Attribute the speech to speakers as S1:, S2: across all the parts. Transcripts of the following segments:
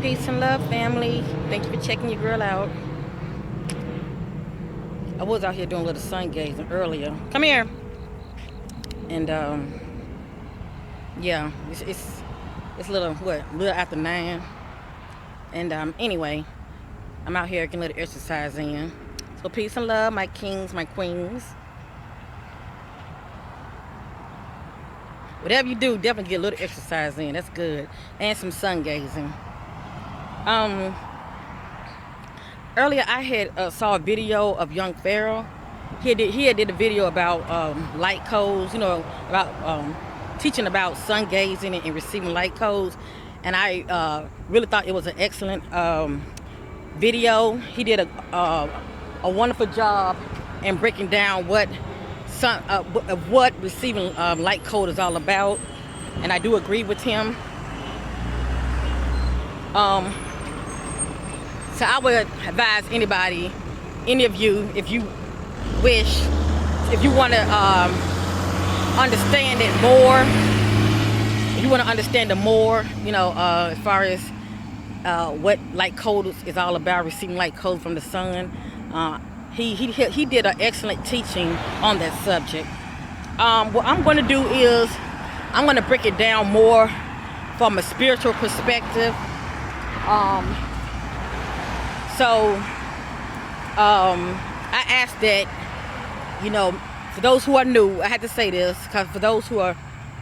S1: Peace and love, family. Thank you for checking your girl out. I was out here doing a little sun gazing earlier. Come here. And yeah, it's a little little after 9. And anyway, I'm out here getting a little exercise in. So peace and love, my kings, my queens. Whatever you do, definitely get a little exercise in. That's good. And some sun gazing. Earlier I had saw a video of young Pharaoh. He had did a video about light codes, about teaching about sun gazing and receiving light codes. And I really thought it was an excellent video. He did a wonderful job in breaking down what receiving light code is all about, and I do agree with him. So I would advise anybody, any of you, if you wish, if you want to understand it more, if you want to understand it more, as far as what light code is all about, receiving light code from the sun. He did an excellent teaching on that subject. What I'm going to do is I'm going to break it down more from a spiritual perspective. I asked that, for those who are new, I had to say this because for those who are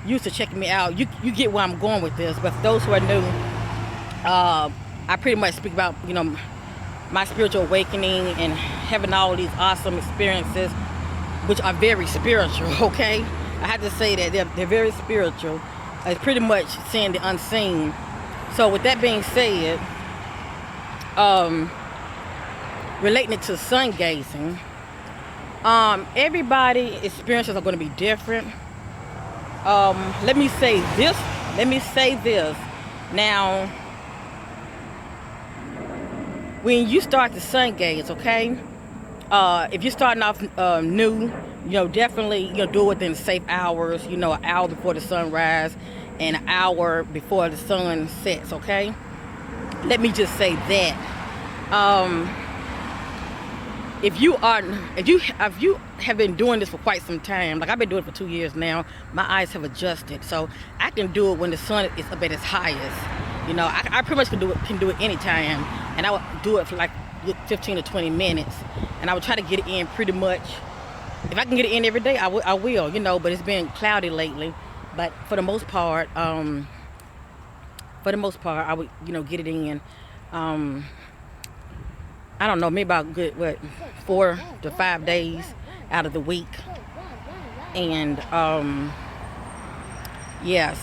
S1: used to checking me out, you get where I'm going with this. But for those who are new, I pretty much speak about, my spiritual awakening and having all these awesome experiences, which are very spiritual, okay? I have to say that they're very spiritual. It's pretty much seeing the unseen. So with that being said, relating it to sun gazing, everybody's experiences are going to be different. Let me say this. Now, when you start to sun gaze, okay, if you're starting off new, definitely do it within safe hours, an hour before the sunrise and an hour before the sun sets, okay? Let me just say that. If you have been doing this for quite some time, like I've been doing it for 2 years now, my eyes have adjusted, so I can do it when the sun is up at its highest. I pretty much can do it anytime, and I would do it for like 15 to 20 minutes, and I would try to get it in pretty much. If I can get it in every day, I will, but it's been cloudy lately. But for the most part, I would, get it in. I don't know, maybe about good 4 to 5 days out of the week, and yes,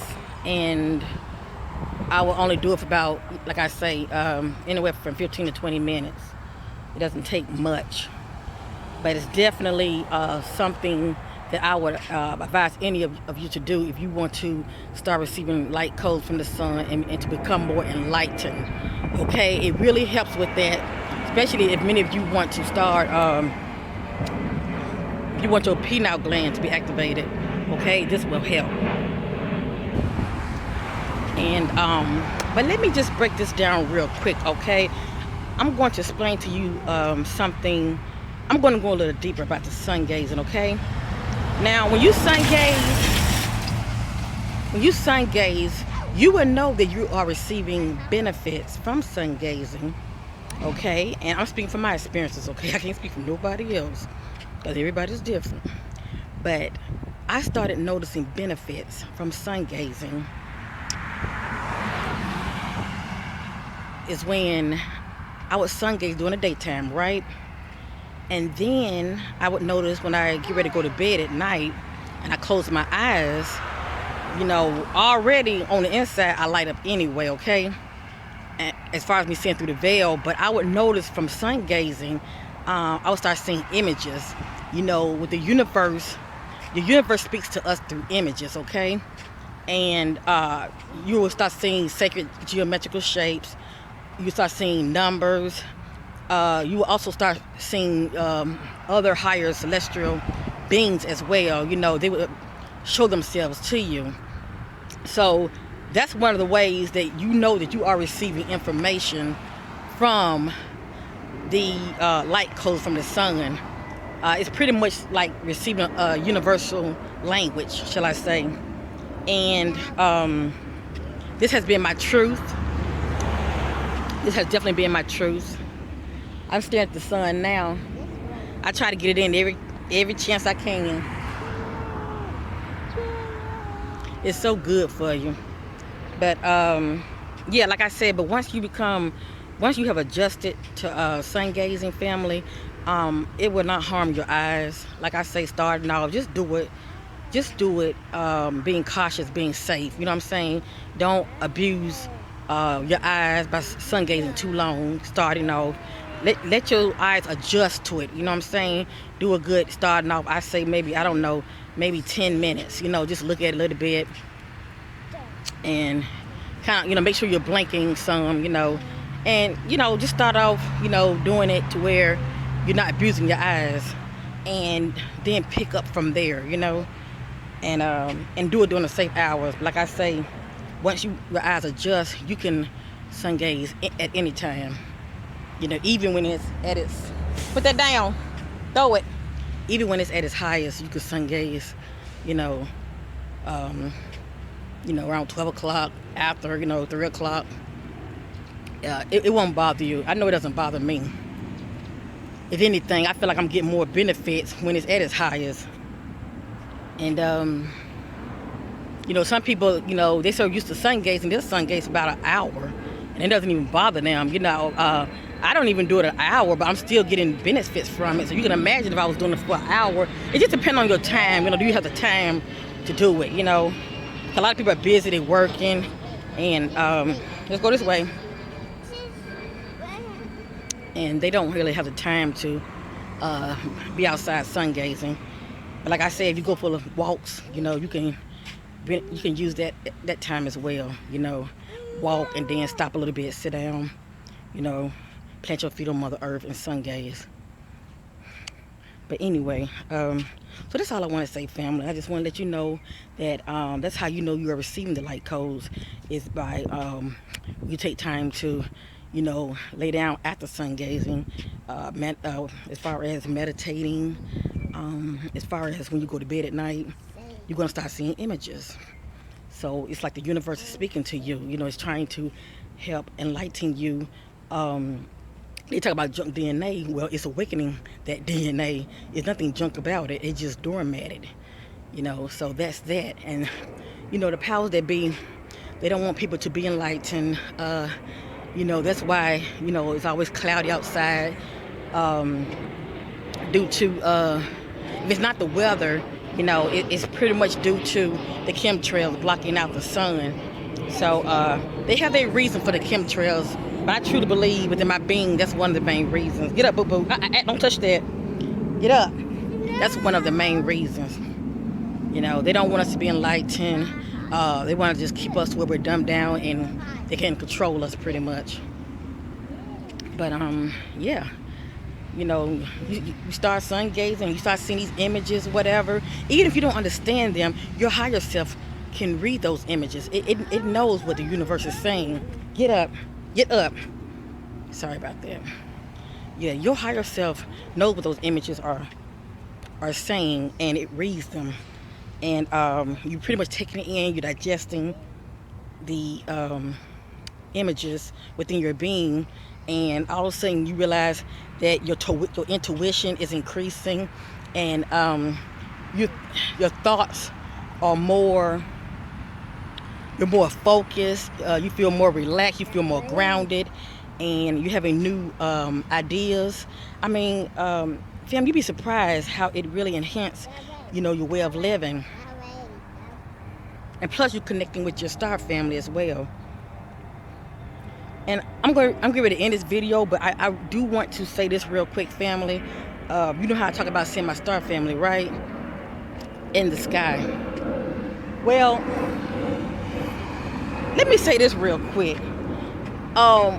S1: and I will only do it for about, like I say, anywhere from 15 to 20 minutes. It doesn't take much, but it's definitely something that I would advise any of you to do if you want to start receiving light codes from the sun and to become more enlightened. Okay, it really helps with that, especially if many of you want to start, you want your pineal gland to be activated. Okay, this will help. And but let me just break this down real quick, okay? I'm going to explain to you something. I'm going to go a little deeper about the sun gazing, okay? Now, when you sun gaze, you will know that you are receiving benefits from sun gazing, okay? And I'm speaking from my experiences, okay? I can't speak for nobody else because everybody's different. But I started noticing benefits from sun gazing is when I would sun gaze during the daytime, right? And then I would notice when I get ready to go to bed at night and I close my eyes, already on the inside I light up anyway, okay? And as far as me seeing through the veil, but I would notice from sun gazing, I would start seeing images. With the universe speaks to us through images, okay? And you will start seeing sacred geometrical shapes. You start seeing numbers. You will also start seeing other higher celestial beings as well. They would show themselves to you. So that's one of the ways that you know that you are receiving information from the light codes from the sun. It's pretty much like receiving a universal language, shall I say. And this has been my truth. This has definitely been my truth. I'm staring at the sun now. I try to get it in every chance I can. It's so good for you. But yeah, like I said, but once you have adjusted to sun gazing, family, it will not harm your eyes. Like I say, starting off, just do it. Being cautious, being safe. You know what I'm saying? Don't abuse your eyes by sun gazing too long. Starting off, let your eyes adjust to it. You know what I'm saying? Do a good starting off. I say maybe, I don't know, maybe 10 minutes. You know, just look at it a little bit. And kind of, you know, make sure you're blinking some, you know, and, you know, just start off, you know, doing it to where you're not abusing your eyes, and then pick up from there, you know, and do it during the safe hours. Like I say, once your eyes adjust, you can sun gaze at any time, you know, even when it's at its, put that down, throw it, even when it's at its highest, you can sun gaze, you know, around 12 o'clock, after, 3 o'clock. It won't bother you. I know it doesn't bother me. If anything, I feel like I'm getting more benefits when it's at its highest. And, some people, they're so used to sun gazing, they'll sun gaze about an hour, and it doesn't even bother them. I don't even do it an hour, but I'm still getting benefits from it. So you can imagine if I was doing it for an hour. It just depends on your time. Do you have the time to do it, A lot of people are busy, they're working, and let's go this way. And they don't really have the time to be outside sun gazing. But like I said, if you go for walks, you can use that time as well. Walk and then stop a little bit, sit down, plant your feet on Mother Earth and sun gaze. But anyway, so that's all I want to say, family. I just want to let you know that that's how you know you are receiving the light codes, is by you take time to, lay down after sun gazing, as far as meditating, as far as when you go to bed at night, you're going to start seeing images. So it's like the universe is speaking to you. It's trying to help enlighten you. They talk about junk DNA. Well, it's awakening that DNA. There's nothing junk about it. It's just dormanted. So that's that. And, the powers that be, they don't want people to be enlightened. That's why, it's always cloudy outside. Due to, if it's not the weather, it's pretty much due to the chemtrails blocking out the sun. So they have their reason for the chemtrails. But I truly believe within my being, that's one of the main reasons. Get up, boo-boo. Don't touch that. Get up. That's one of the main reasons. They don't want us to be enlightened. They want to just keep us where we're dumbed down and they can control us pretty much. But, yeah. You start sun gazing, you start seeing these images, whatever. Even if you don't understand them, your higher self can read those images. It knows what the universe is saying. Get up. Get up. Sorry about that. Yeah, your higher self knows what those images are saying, and it reads them. And you're pretty much taking it in, you're digesting the images within your being, and all of a sudden you realize that your intuition is increasing, and your thoughts are more... You're more focused, you feel more relaxed, you feel more grounded, and you're having new ideas. I mean, fam, you'd be surprised how it really enhances, your way of living. And plus, you're connecting with your star family as well. And I'm going to end this video, but I do want to say this real quick, family. You know how I talk about seeing my star family, right? In the sky. Well, let me say this real quick. I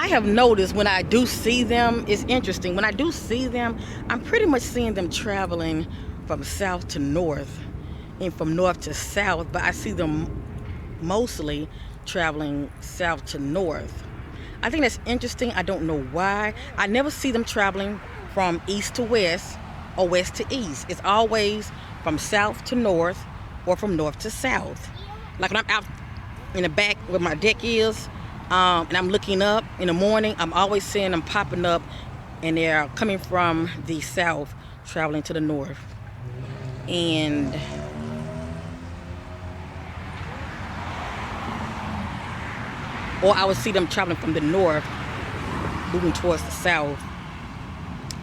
S1: have noticed when I do see them, it's interesting. When I do see them, I'm pretty much seeing them traveling from south to north and from north to south. But I see them mostly traveling south to north. I think that's interesting. I don't know why. I never see them traveling from east to west or west to east. It's always from south to north or from north to south. Like when I'm out in the back where my deck is, and I'm looking up in the morning, I'm always seeing them popping up, and they're coming from the south, traveling to the north. And or I would see them traveling from the north, moving towards the south.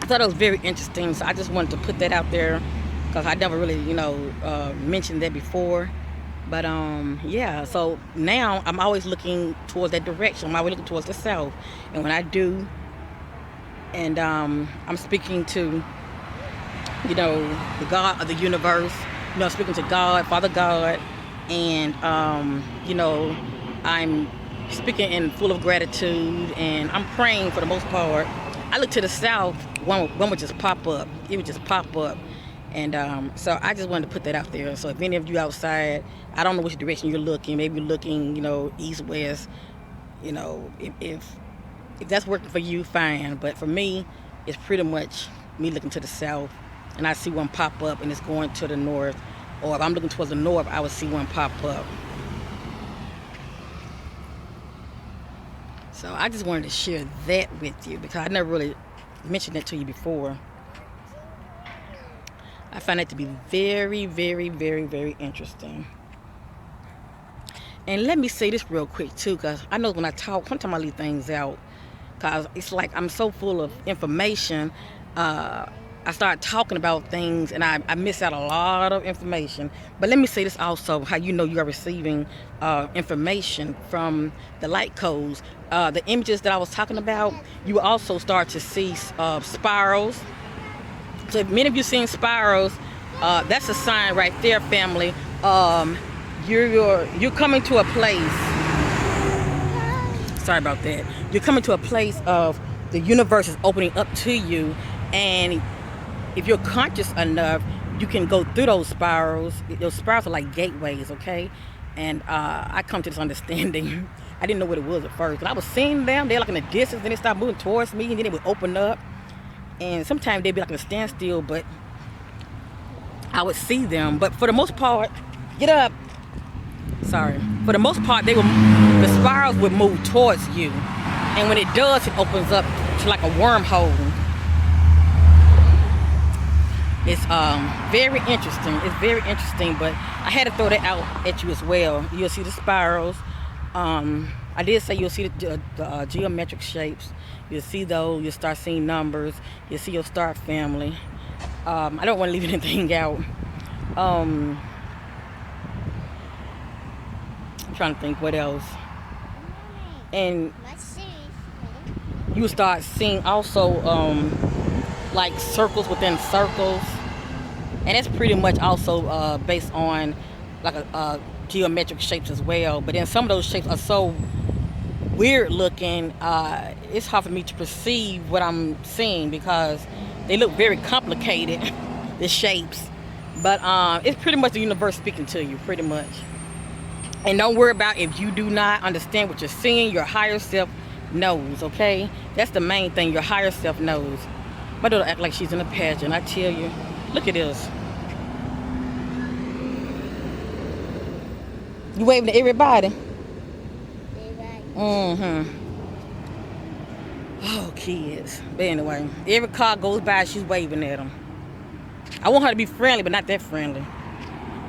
S1: I thought it was very interesting, so I just wanted to put that out there because I never really, mentioned that before. But yeah, so now I'm always looking towards that direction. I'm always looking towards the south. And when I do, and I'm speaking to, the God of the universe, speaking to God, Father God, and, I'm speaking in full of gratitude, and I'm praying for the most part. I look to the south, one would just pop up. It would just pop up. And so I just wanted to put that out there. So if any of you outside, I don't know which direction you're looking. Maybe you're looking, east, west. If that's working for you, fine. But for me, it's pretty much me looking to the south, and I see one pop up, and it's going to the north. Or if I'm looking towards the north, I would see one pop up. So I just wanted to share that with you because I never really mentioned that to you before. I find that to be very, very, very, very interesting. And let me say this real quick too, because I know when I talk, sometimes I leave things out because it's like I'm so full of information. I start talking about things and I miss out a lot of information. But let me say this also, how you know you are receiving information from the light codes. The images that I was talking about, you also start to see spirals. So if many of you seen spirals, that's a sign right there, family. You're coming to a place. Sorry about that. You're coming to a place of the universe is opening up to you, and if you're conscious enough, you can go through those spirals. Those spirals are like gateways, okay? And I come to this understanding. I didn't know what it was at first, but I was seeing them. They're like in the distance, then they start moving towards me, and then it would open up. And sometimes they'd be like in a standstill, but I would see them. But for the most part, get up. Sorry. For the most part, the spirals would move towards you. And when it does, it opens up to like a wormhole. It's very interesting. It's very interesting, but I had to throw that out at you as well. You'll see the spirals. I did say you'll see the geometric shapes. You'll see those. You'll start seeing numbers. You'll see your star family. I don't want to leave anything out. I'm trying to think what else. And you start seeing also like circles within circles. And that's pretty much also based on like a geometric shapes as well. But then some of those shapes are so weird looking, it's hard for me to perceive what I'm seeing because they look very complicated, the shapes. But it's pretty much the universe speaking to you, pretty much. And don't worry about if you do not understand what you're seeing. Your higher self knows, okay? That's the main thing. Your higher self knows. My daughter act like she's in a pageant. I tell you, look at this. You waving to everybody? Mm-hmm. Oh, kids. But anyway, every car goes by, she's waving at them. I want her to be friendly, but not that friendly.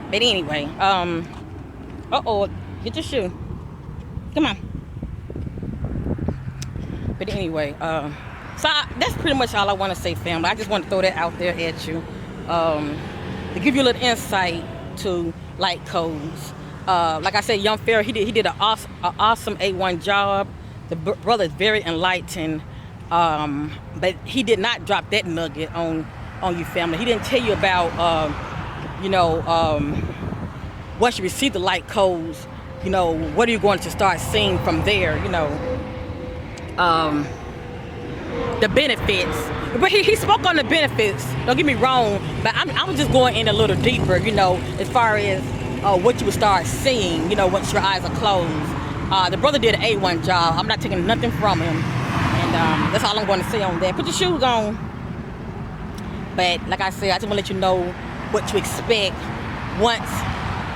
S1: But anyway, uh-oh, get your shoe. Come on. But anyway, that's pretty much all I want to say, family. I just want to throw that out there at you. To give you a little insight to light codes. Like I said, Young Pharaoh, he did an awesome A1 job. The brother is very enlightened, but he did not drop that nugget on you, family. He didn't tell you about, once you receive the light codes, what are you going to start seeing from there, the benefits. But he spoke on the benefits, don't get me wrong, but I was just going in a little deeper, as far as what you would start seeing, you know, once your eyes are closed. The brother did an A1 job. I'm not taking nothing from him. And that's all I'm going to say on that. Put your shoes on. But like I said, I just want to let you know what to expect once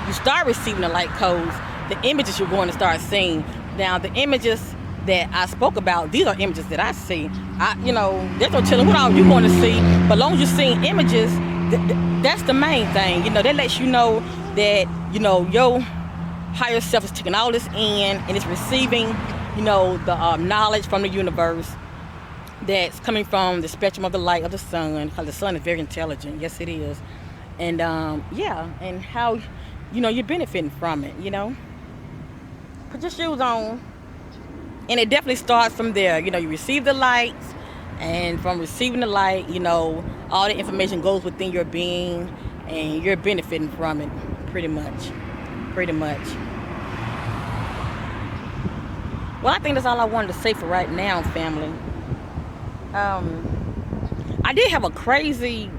S1: you start receiving the light codes, the images you're going to start seeing. Now, the images that I spoke about, these are images that I see. You know, there's no telling what all you're going to see. But as long as you're seeing images, that's the main thing. You know, that lets you know that, you know, your higher self is taking all this in and it's receiving, you know, the knowledge from the universe that's coming from the spectrum of the light of the sun, because the sun is very intelligent. Yes, it is. And yeah, and how, you know, you're benefiting from it, you know. Put your shoes on. And it definitely starts from there. You know, you receive the lights, and from receiving the light, you know, all the information goes within your being, and you're benefiting from it, pretty much. Pretty much. Well, I think that's all I wanted to say for right now, family. I did have a crazy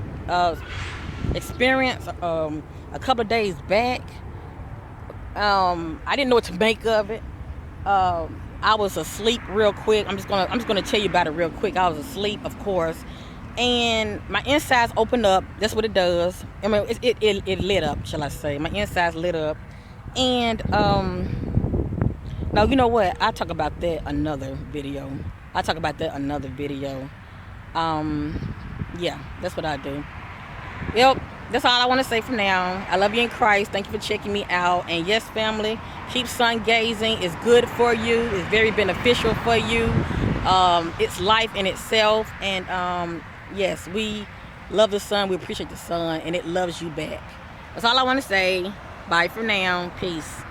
S1: experience a couple of days back. I didn't know what to make of it. I was asleep real quick. I'm just gonna tell you about it real quick. I was asleep, of course, and my insides opened up. That's what it does. I mean, it lit up, shall I say? My insides lit up, and now you know what? I'll talk about that another video. Yeah, that's what I do. Yep, that's all I want to say for now. I love you in Christ. Thank you for checking me out. And yes, family, keep sun gazing. It's good for you. It's very beneficial for you. It's life in itself. And yes, we love the sun. We appreciate the sun, and it loves you back. That's all I want to say. Bye for now. Peace.